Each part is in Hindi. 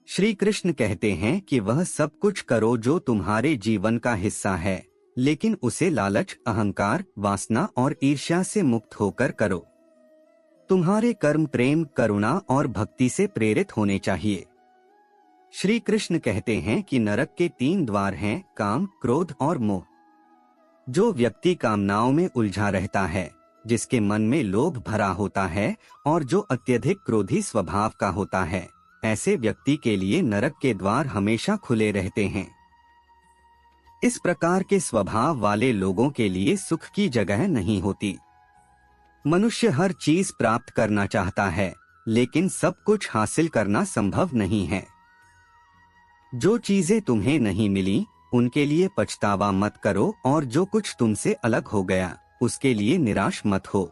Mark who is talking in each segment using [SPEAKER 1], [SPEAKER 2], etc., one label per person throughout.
[SPEAKER 1] श्री कृष्ण कहते हैं कि वह सब कुछ करो जो तुम्हारे जीवन का हिस्सा है, लेकिन उसे लालच, अहंकार, वासना और ईर्ष्या से मुक्त होकर करो। तुम्हारे कर्म प्रेम, करुणा और भक्ति से प्रेरित होने चाहिए। श्री कृष्ण कहते हैं कि नरक के 3 द्वार हैं, काम, क्रोध और मोह। जो व्यक्ति कामनाओं में उलझा रहता है, जिसके मन में लोभ भरा होता है और जो अत्यधिक क्रोधी स्वभाव का होता है, ऐसे व्यक्ति के लिए नरक के द्वार हमेशा खुले रहते हैं। इस प्रकार के स्वभाव वाले लोगों के लिए सुख की जगह नहीं होती। मनुष्य हर चीज प्राप्त करना चाहता है, लेकिन सब कुछ हासिल करना संभव नहीं है। जो चीजें तुम्हें नहीं मिली, उनके लिए पछतावा मत करो, और जो कुछ तुमसे अलग हो गया, उसके लिए निराश मत हो।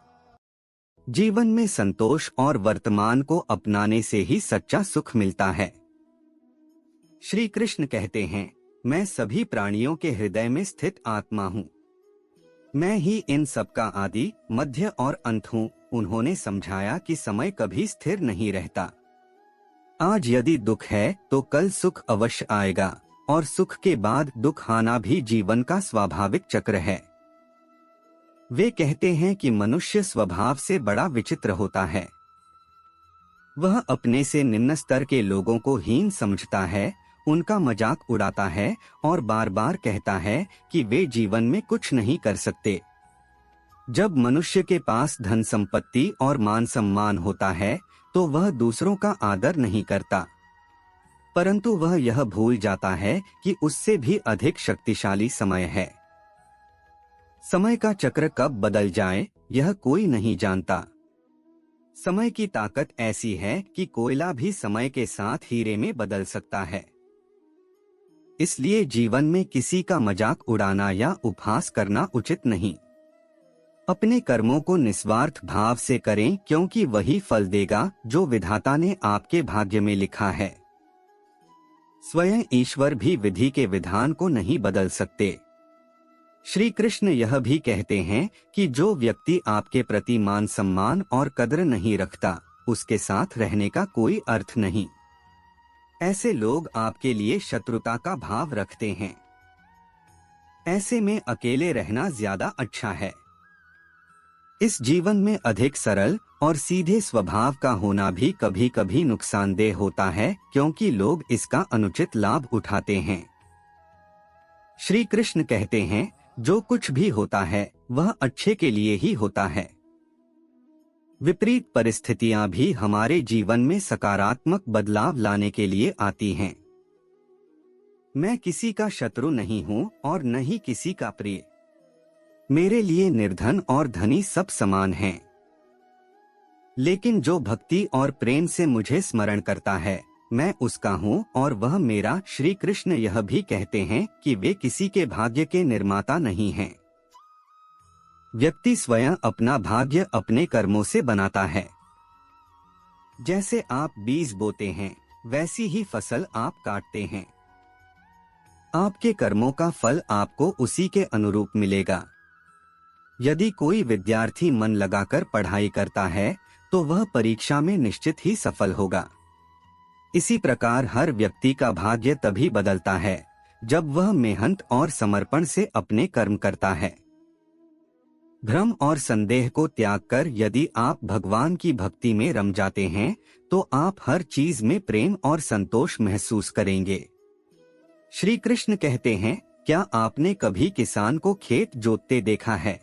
[SPEAKER 1] जीवन में संतोष और वर्तमान को अपनाने से ही सच्चा सुख मिलता है। श्री कृष्ण कहते हैं, मैं सभी प्राणियों के हृदय में स्थित आत्मा हूँ। मैं ही इन सब का आदि, मध्य और अंत हूँ। उन्होंने समझाया कि समय कभी स्थिर नहीं रहता। आज यदि दुख है तो कल सुख अवश्य आएगा, और सुख के बाद दुख आना भी जीवन का स्वाभाविक चक्र है। वे कहते हैं कि मनुष्य स्वभाव से बड़ा विचित्र होता है। वह अपने से निम्न स्तर के लोगों को हीन समझता है, उनका मजाक उड़ाता है और बार बार कहता है कि वे जीवन में कुछ नहीं कर सकते। जब मनुष्य के पास धन संपत्ति और मान सम्मान होता है तो वह दूसरों का आदर नहीं करता, परंतु वह यह भूल जाता है कि उससे भी अधिक शक्तिशाली समय है। समय का चक्र कब बदल जाए, यह कोई नहीं जानता। समय की ताकत ऐसी है कि कोयला भी समय के साथ हीरे में बदल सकता है। इसलिए जीवन में किसी का मजाक उड़ाना या उपहास करना उचित नहीं। अपने कर्मों को निस्वार्थ भाव से करें, क्योंकि वही फल देगा जो विधाता ने आपके भाग्य में लिखा है। स्वयं ईश्वर भी विधि के विधान को नहीं बदल सकते। श्री कृष्ण यह भी कहते हैं कि जो व्यक्ति आपके प्रति मान सम्मान और कद्र नहीं रखता, उसके साथ रहने का कोई अर्थ नहीं। ऐसे लोग आपके लिए शत्रुता का भाव रखते हैं। ऐसे में अकेले रहना ज्यादा अच्छा है। इस जीवन में अधिक सरल और सीधे स्वभाव का होना भी कभी कभी नुकसानदेह होता है, क्योंकि लोग इसका अनुचित लाभ उठाते हैं। श्री कृष्ण कहते हैं, जो कुछ भी होता है वह अच्छे के लिए ही होता है। विपरीत परिस्थितियां भी हमारे जीवन में सकारात्मक बदलाव लाने के लिए आती हैं। मैं किसी का शत्रु नहीं हूं और न ही किसी का प्रिय। मेरे लिए निर्धन और धनी सब समान हैं। लेकिन जो भक्ति और प्रेम से मुझे स्मरण करता है, मैं उसका हूँ और वह मेरा। श्री कृष्ण यह भी कहते हैं कि वे किसी के भाग्य के निर्माता नहीं हैं। व्यक्ति स्वयं अपना भाग्य अपने कर्मों से बनाता है। जैसे आप बीज बोते हैं, वैसी ही फसल आप काटते हैं। आपके कर्मों का फल आपको उसी के अनुरूप मिलेगा। यदि कोई विद्यार्थी मन लगाकर पढ़ाई करता है तो वह परीक्षा में निश्चित ही सफल होगा। इसी प्रकार हर व्यक्ति का भाग्य तभी बदलता है जब वह मेहनत और समर्पण से अपने कर्म करता है। भ्रम और संदेह को त्याग कर यदि आप भगवान की भक्ति में रम जाते हैं तो आप हर चीज में प्रेम और संतोष महसूस करेंगे। श्री कृष्ण कहते हैं, क्या आपने कभी किसान को खेत जोतते देखा है?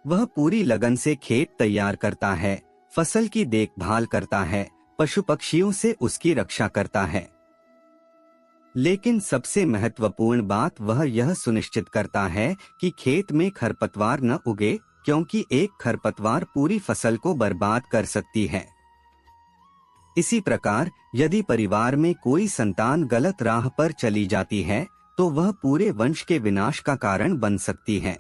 [SPEAKER 1] वह पूरी लगन से खेत तैयार करता है, फसल की देखभाल करता है, पशु पक्षियों से उसकी रक्षा करता है। लेकिन सबसे महत्वपूर्ण बात वह यह सुनिश्चित करता है कि खेत में खरपतवार न उगे, क्योंकि एक खरपतवार पूरी फसल को बर्बाद कर सकती है। इसी प्रकार यदि परिवार में कोई संतान गलत राह पर चली जाती है तो वह पूरे वंश के विनाश का कारण बन सकती है।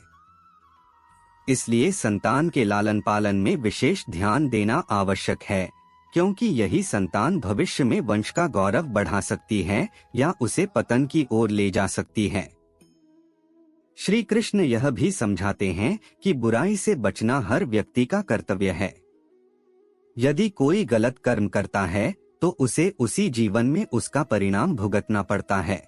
[SPEAKER 1] इसलिए संतान के लालन पालन में विशेष ध्यान देना आवश्यक है, क्योंकि यही संतान भविष्य में वंश का गौरव बढ़ा सकती है या उसे पतन की ओर ले जा सकती है। श्री कृष्ण यह भी समझाते हैं कि बुराई से बचना हर व्यक्ति का कर्तव्य है। यदि कोई गलत कर्म करता है तो उसे उसी जीवन में उसका परिणाम भुगतना पड़ता है।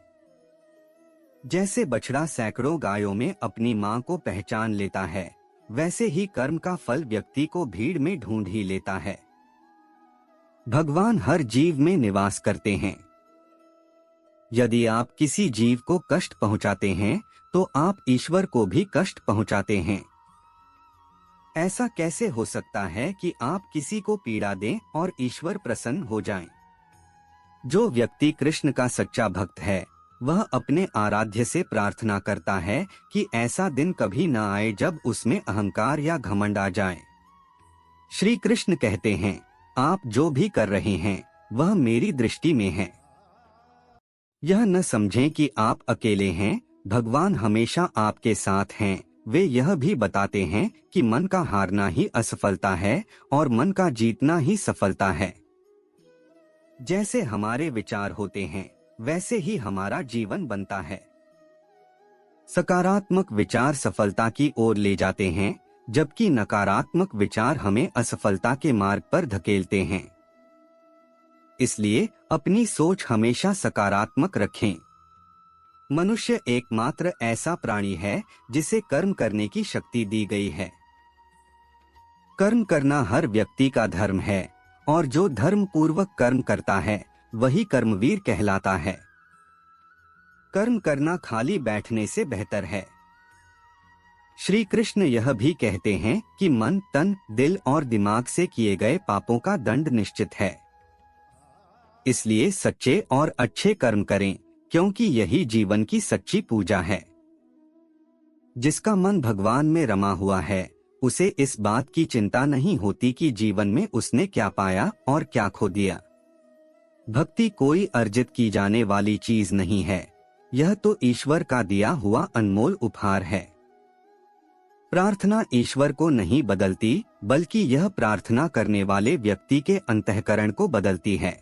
[SPEAKER 1] जैसे बछड़ा सैकड़ों गायों में अपनी मां को पहचान लेता है, वैसे ही कर्म का फल व्यक्ति को भीड़ में ढूंढ ही लेता है। भगवान हर जीव में निवास करते हैं। यदि आप किसी जीव को कष्ट पहुंचाते हैं तो आप ईश्वर को भी कष्ट पहुंचाते हैं। ऐसा कैसे हो सकता है कि आप किसी को पीड़ा दें और ईश्वर प्रसन्न हो जाएं? जो व्यक्ति कृष्ण का सच्चा भक्त है, वह अपने आराध्य से प्रार्थना करता है कि ऐसा दिन कभी न आए जब उसमें अहंकार या घमंड आ जाए। श्री कृष्ण कहते हैं, आप जो भी कर रहे हैं वह मेरी दृष्टि में है। यह न समझें कि आप अकेले हैं, भगवान हमेशा आपके साथ हैं। वे यह भी बताते हैं कि मन का हारना ही असफलता है और मन का जीतना ही सफलता है। जैसे हमारे विचार होते हैं, वैसे ही हमारा जीवन बनता है। सकारात्मक विचार सफलता की ओर ले जाते हैं, जबकि नकारात्मक विचार हमें असफलता के मार्ग पर धकेलते हैं। इसलिए अपनी सोच हमेशा सकारात्मक रखें। मनुष्य एकमात्र ऐसा प्राणी है जिसे कर्म करने की शक्ति दी गई है। कर्म करना हर व्यक्ति का धर्म है और जो धर्म पूर्वक कर्म करता है वही कर्मवीर कहलाता है। कर्म करना खाली बैठने से बेहतर है। श्री कृष्ण यह भी कहते हैं कि मन, तन, दिल और दिमाग से किए गए पापों का दंड निश्चित है। इसलिए सच्चे और अच्छे कर्म करें, क्योंकि यही जीवन की सच्ची पूजा है। जिसका मन भगवान में रमा हुआ है, उसे इस बात की चिंता नहीं होती कि जीवन में उसने क्या पाया और क्या खो दिया। भक्ति कोई अर्जित की जाने वाली चीज नहीं है, यह तो ईश्वर का दिया हुआ अनमोल उपहार है। प्रार्थना ईश्वर को नहीं बदलती, बल्कि यह प्रार्थना करने वाले व्यक्ति के अंतःकरण को बदलती है।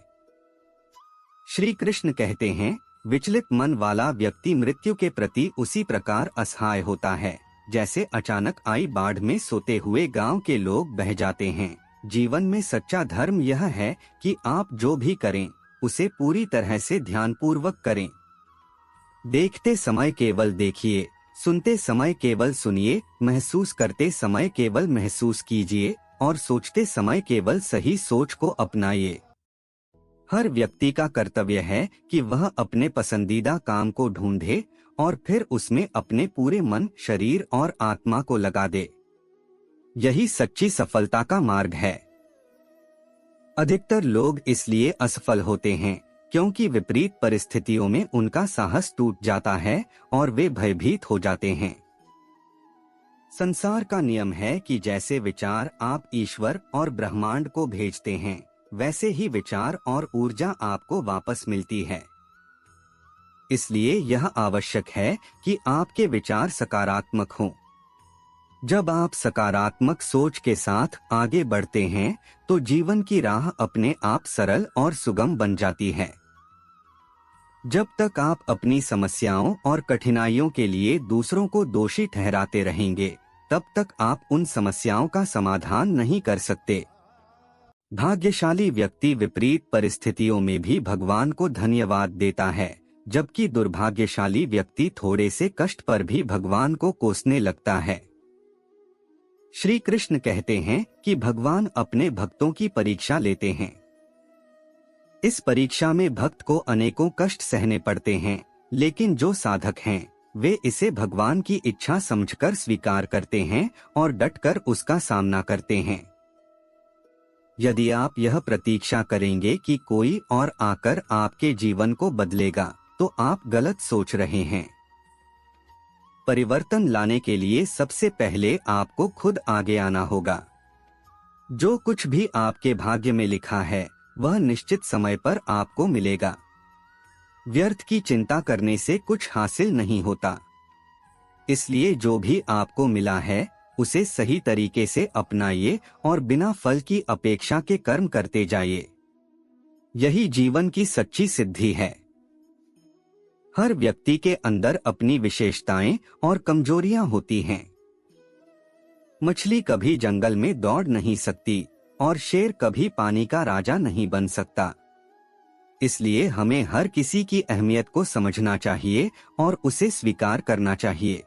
[SPEAKER 1] श्री कृष्ण कहते हैं, विचलित मन वाला व्यक्ति मृत्यु के प्रति उसी प्रकार असहाय होता है जैसे अचानक आई बाढ़ में सोते हुए गांव के लोग बह जाते हैं। जीवन में सच्चा धर्म यह है कि आप जो भी करें उसे पूरी तरह से ध्यानपूर्वक करें। देखते समय केवल देखिए, सुनते समय केवल सुनिए, महसूस करते समय केवल महसूस कीजिए और सोचते समय केवल सही सोच को अपनाइए। हर व्यक्ति का कर्तव्य है कि वह अपने पसंदीदा काम को ढूंढे और फिर उसमें अपने पूरे मन, शरीर और आत्मा को लगा दे। यही सच्ची सफलता का मार्ग है। अधिकतर लोग इसलिए असफल होते हैं क्योंकि विपरीत परिस्थितियों में उनका साहस टूट जाता है और वे भयभीत हो जाते हैं। संसार का नियम है कि जैसे विचार आप ईश्वर और ब्रह्मांड को भेजते हैं, वैसे ही विचार और ऊर्जा आपको वापस मिलती है। इसलिए यह आवश्यक है कि आपके विचार सकारात्मक हों। जब आप सकारात्मक सोच के साथ आगे बढ़ते हैं तो जीवन की राह अपने आप सरल और सुगम बन जाती है। जब तक आप अपनी समस्याओं और कठिनाइयों के लिए दूसरों को दोषी ठहराते रहेंगे, तब तक आप उन समस्याओं का समाधान नहीं कर सकते। भाग्यशाली व्यक्ति विपरीत परिस्थितियों में भी भगवान को धन्यवाद देता है, जबकि दुर्भाग्यशाली व्यक्ति थोड़े से कष्ट पर भी भगवान को कोसने लगता है। श्री कृष्ण कहते हैं कि भगवान अपने भक्तों की परीक्षा लेते हैं। इस परीक्षा में भक्त को अनेकों कष्ट सहने पड़ते हैं, लेकिन जो साधक हैं वे इसे भगवान की इच्छा समझकर स्वीकार करते हैं और डटकर उसका सामना करते हैं। यदि आप यह प्रतीक्षा करेंगे कि कोई और आकर आपके जीवन को बदलेगा, तो आप गलत सोच रहे हैं। परिवर्तन लाने के लिए सबसे पहले आपको खुद आगे आना होगा। जो कुछ भी आपके भाग्य में लिखा है वह निश्चित समय पर आपको मिलेगा। व्यर्थ की चिंता करने से कुछ हासिल नहीं होता। इसलिए जो भी आपको मिला है उसे सही तरीके से अपनाइए और बिना फल की अपेक्षा के कर्म करते जाइए। यही जीवन की सच्ची सिद्धि है। हर व्यक्ति के अंदर अपनी विशेषताएं और कमजोरियां होती हैं। मछली कभी जंगल में दौड़ नहीं सकती और शेर कभी पानी का राजा नहीं बन सकता। इसलिए हमें हर किसी की अहमियत को समझना चाहिए और उसे स्वीकार करना चाहिए।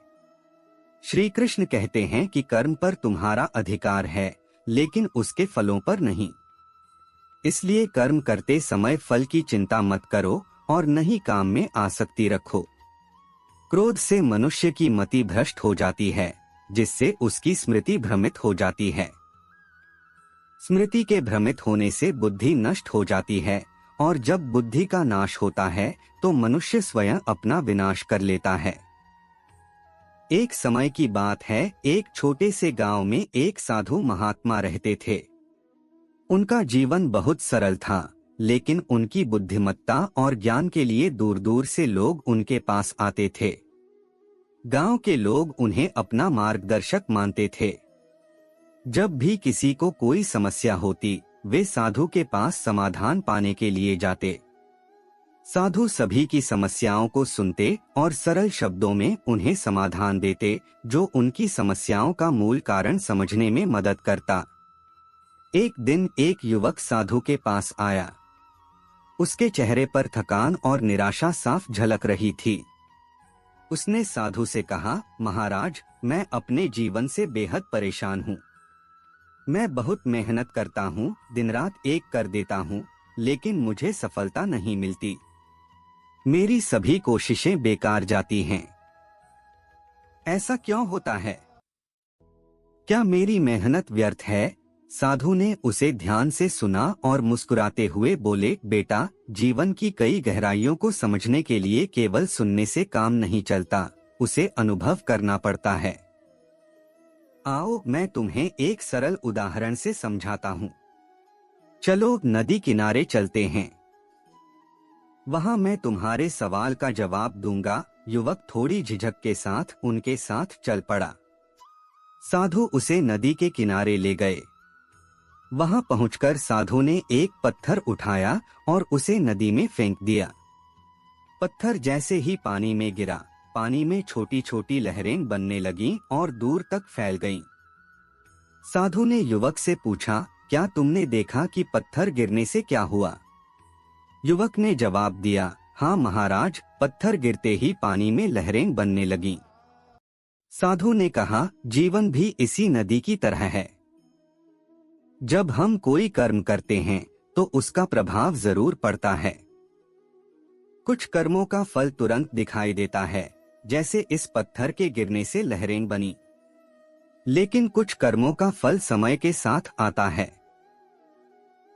[SPEAKER 1] श्री कृष्ण कहते हैं कि कर्म पर तुम्हारा अधिकार है, लेकिन उसके फलों पर नहीं। इसलिए कर्म करते समय फल की चिंता मत करो और न ही काम में आसक्ति रखो। क्रोध से मनुष्य की मति भ्रष्ट हो जाती है, जिससे उसकी स्मृति भ्रमित हो जाती है। स्मृति के भ्रमित होने से बुद्धि नष्ट हो जाती है, और जब बुद्धि का नाश होता है तो मनुष्य स्वयं अपना विनाश कर लेता है। एक समय की बात है, एक छोटे से गांव में एक साधु महात्मा रहते थे। उनका जीवन बहुत सरल था, लेकिन उनकी बुद्धिमत्ता और ज्ञान के लिए दूर दूर से लोग उनके पास आते थे। गांव के लोग उन्हें अपना मार्गदर्शक मानते थे। जब भी किसी को कोई समस्या होती, वे साधु के पास समाधान पाने के लिए जाते। साधु सभी की समस्याओं को सुनते और सरल शब्दों में उन्हें समाधान देते, जो उनकी समस्याओं का मूल कारण समझने में मदद करता। एक दिन एक युवक साधु के पास आया। उसके चेहरे पर थकान और निराशा साफ झलक रही थी। उसने साधु से कहा, महाराज, मैं अपने जीवन से बेहद परेशान हूँ। मैं बहुत मेहनत करता हूँ, दिन रात एक कर देता हूँ, लेकिन मुझे सफलता नहीं मिलती। मेरी सभी कोशिशें बेकार जाती हैं। ऐसा क्यों होता है? क्या मेरी मेहनत व्यर्थ है? साधु ने उसे ध्यान से सुना और मुस्कुराते हुए बोले, बेटा, जीवन की कई गहराइयों को समझने के लिए केवल सुनने से काम नहीं चलता, उसे अनुभव करना पड़ता है। आओ मैं तुम्हें एक सरल उदाहरण से समझाता हूँ। चलो नदी किनारे चलते हैं, वहाँ मैं तुम्हारे सवाल का जवाब दूंगा। युवक थोड़ी झिझक के साथ उनके साथ चल पड़ा। साधु उसे नदी के किनारे ले गए। वहां पहुंचकर साधु ने एक पत्थर उठाया और उसे नदी में फेंक दिया। पत्थर जैसे ही पानी में गिरा, पानी में छोटी छोटी लहरें बनने लगीं और दूर तक फैल गईं। साधु ने युवक से पूछा, क्या तुमने देखा कि पत्थर गिरने से क्या हुआ? युवक ने जवाब दिया, हाँ महाराज, पत्थर गिरते ही पानी में लहरें बनने लगीं। साधु ने कहा, जीवन भी इसी नदी की तरह है। जब हम कोई कर्म करते हैं तो उसका प्रभाव जरूर पड़ता है। कुछ कर्मों का फल तुरंत दिखाई देता है, जैसे इस पत्थर के गिरने से लहरें बनी। लेकिन कुछ कर्मों का फल समय के साथ आता है।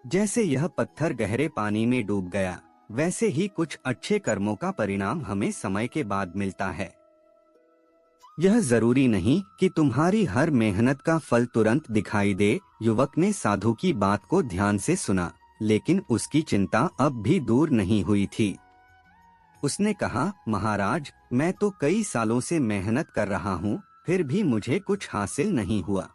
[SPEAKER 1] जैसे यह पत्थर गहरे पानी में डूब गया, वैसे ही कुछ अच्छे कर्मों का परिणाम हमें समय के बाद मिलता है। यह जरूरी नहीं कि तुम्हारी हर मेहनत का फल तुरंत दिखाई दे। युवक ने साधु की बात को ध्यान से सुना, लेकिन उसकी चिंता अब भी दूर नहीं हुई थी। उसने कहा, महाराज, मैं तो कई सालों से मेहनत कर रहा हूँ, फिर भी मुझे कुछ हासिल नहीं हुआ।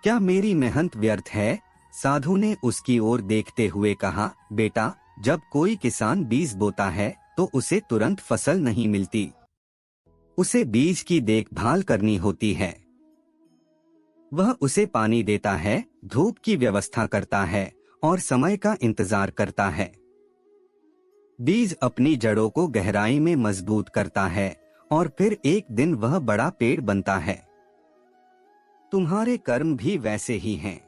[SPEAKER 1] क्या मेरी मेहनत व्यर्थ है? साधु ने उसकी ओर देखते हुए कहा, बेटा, जब कोई किसान बीज बोता है तो उसे तुरंत फसल नहीं मिलती। उसे बीज की देखभाल करनी होती है। वह उसे पानी देता है, धूप की व्यवस्था करता है और समय का इंतजार करता है। बीज अपनी जड़ों को गहराई में मजबूत करता है और फिर एक दिन वह बड़ा पेड़ बनता है। तुम्हारे कर्म भी वैसे ही हैं।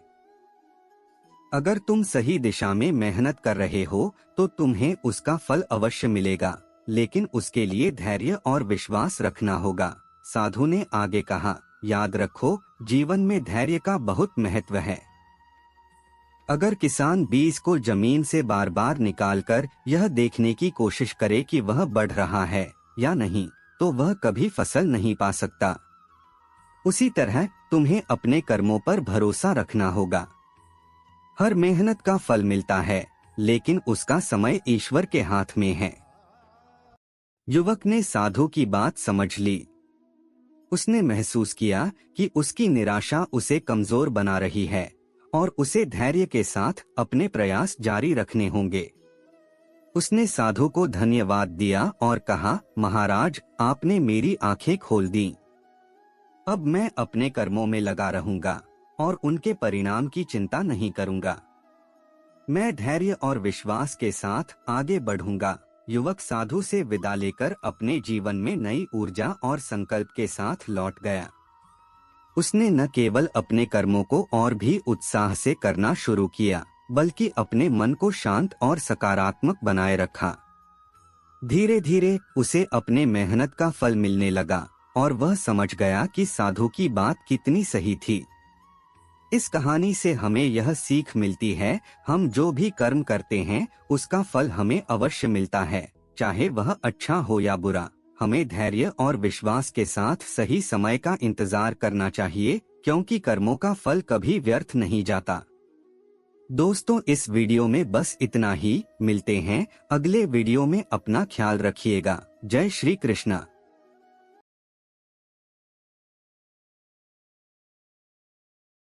[SPEAKER 1] अगर तुम सही दिशा में मेहनत कर रहे हो तो तुम्हें उसका फल अवश्य मिलेगा, लेकिन उसके लिए धैर्य और विश्वास रखना होगा। साधु ने आगे कहा, याद रखो, जीवन में धैर्य का बहुत महत्व है। अगर किसान बीज को जमीन से बार बार निकालकर यह देखने की कोशिश करे कि वह बढ़ रहा है या नहीं, तो वह कभी फसल नहीं पा सकता। उसी तरह तुम्हें अपने कर्मों पर भरोसा रखना होगा। हर मेहनत का फल मिलता है, लेकिन उसका समय ईश्वर के हाथ में है। युवक ने साधु की बात समझ ली। उसने महसूस किया कि उसकी निराशा उसे कमजोर बना रही है और उसे धैर्य के साथ अपने प्रयास जारी रखने होंगे। उसने साधु को धन्यवाद दिया और कहा, महाराज, आपने मेरी आंखें खोल दी। अब मैं अपने कर्मों में लगा रहूंगा और उनके परिणाम की चिंता नहीं करूंगा। मैं धैर्य और विश्वास के साथ आगे बढ़ूंगा। युवक साधु से विदा लेकर अपने जीवन में नई ऊर्जा और संकल्प के साथ लौट गया। उसने न केवल अपने कर्मों को और भी उत्साह से करना शुरू किया, बल्कि अपने मन को शांत और सकारात्मक बनाए रखा। धीरे धीरे उसे अपने मेहनत का फल मिलने लगा और वह समझ गया कि साधु की बात कितनी सही थी। इस कहानी से हमें यह सीख मिलती है, हम जो भी कर्म करते हैं उसका फल हमें अवश्य मिलता है, चाहे वह अच्छा हो या बुरा। हमें धैर्य और विश्वास के साथ सही समय का इंतजार करना चाहिए, क्योंकि कर्मों का फल कभी व्यर्थ नहीं जाता। दोस्तों, इस वीडियो में बस इतना ही। मिलते हैं अगले वीडियो में। अपना ख्याल रखिएगा। जय श्री कृष्णा।